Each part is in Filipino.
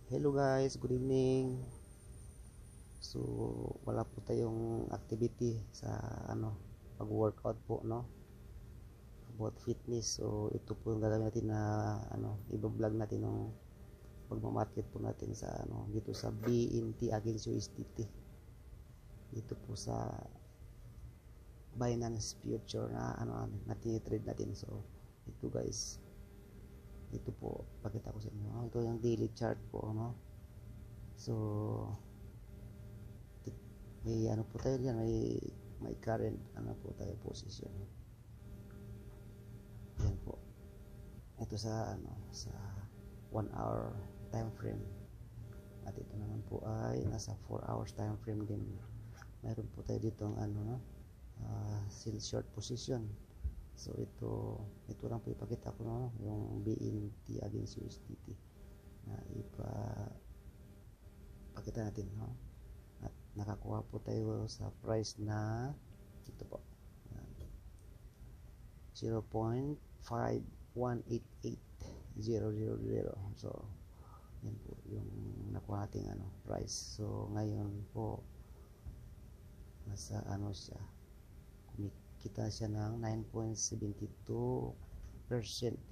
Hello guys, good evening. So, wala po tayong activity sa pag-workout po, no? About fitness. So, ito po yung gagawin natin na i-vlog natin ng pagmamarket po natin sa dito sa BNT against USDT. Dito po sa Binance Future na natin i-trade natin. So, ito guys. Ito po, pakita ko sa inyo. Ito yung daily chart po, no? So, may po tayo diyan, may current po tayo position. Yan po. Ito sa sa 1 hour time frame. At ito naman po ay nasa 4 hours time frame din. Mayroon po tayo dito ang sell short position. So ito lang po ipakita ko, no, yung BNT against USDT na ipakita natin, no? At nakakuha po tayo sa price na ito po, 0.5188000. So yan po yung nakuha nating price. So ngayon po nasa siya, kumikita siya ng 9.72%.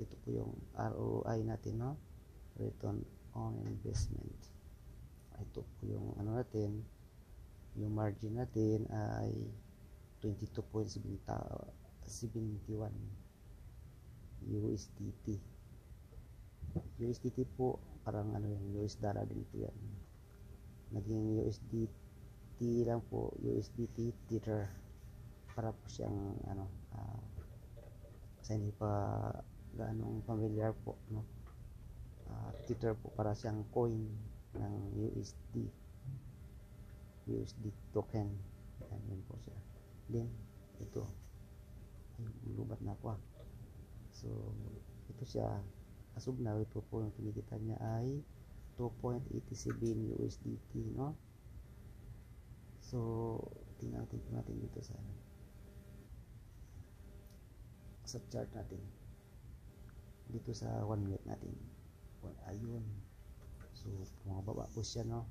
Ito po yung ROI natin, no? Return on investment. Ito po yung natin, yung margin natin ay 22.71 USDT. USDT po parang yung US dollar din po yan. Naging USDT lang po, USDT Tether, para po siyang kasi hindi pa gaanong familiar po, no? Tether po para siyang coin ng USD token. Yan po siya. Then ito yung lubat na po. So ito siya, as of now, ito po yung kinikita niya ay 2.87 USDT, no? So tingnan natin dito sa chart natin, dito sa 1 minute natin. Ayun, so bumababa po siya, no?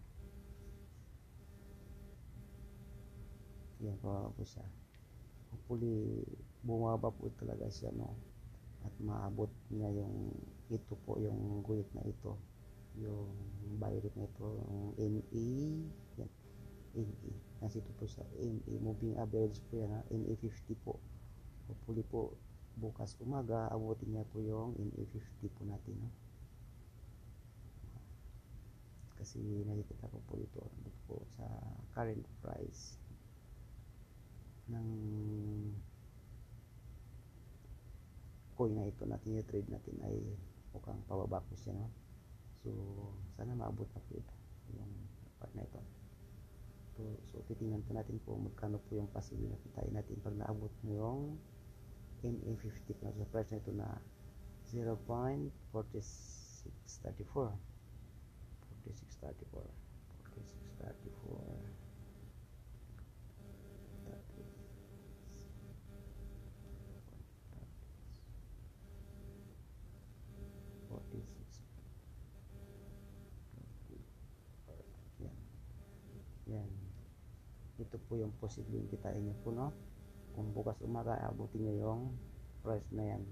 Yan, bumababa po siya. Hopefully bumaba po talaga siya, no? At maabot niya yung ito po, yung guhit na ito, yung buy rate na ito, yung MA. Yan, MA, nasa ito po sa MA, moving average po yan, MA 50 po. Hopefully po bukas umaga abutin niya po yung MA 50 po natin, no? Kasi nakikita ko po dito po sa current price ng coin na ito natin, yung trade natin ay mukhang pababa po siya, no? So sana maabot na po ito, yung part na ito. So titingnan po natin po magkano po yung possible na kitain natin pag naabot mo yung MA50 po sa price na ito na 0.4634. 4634 yan. Ito po yung posibleng kitain nyo po, no? Kung bukas umaga abutin nyo yung price na yan,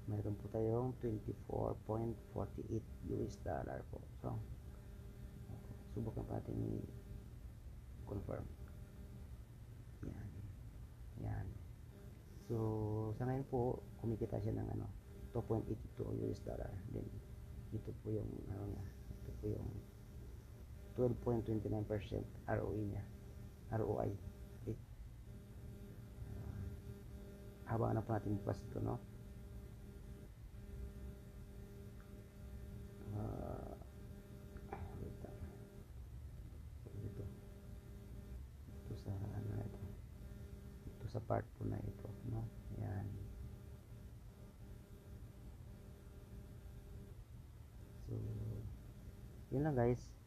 mayroon po tayong 24.48 US dollar po. So subukan pa natin i-confirm. Yan. So sa ngayon po kumikita siya ng 2.82 US dollar. Then ito po yung ito po yung 12.29% ROE niya, ROI. Okay. Habang na po natin bukas ito, no? Ito sa ito sa part po na ito, no? Yan. So yun lang guys.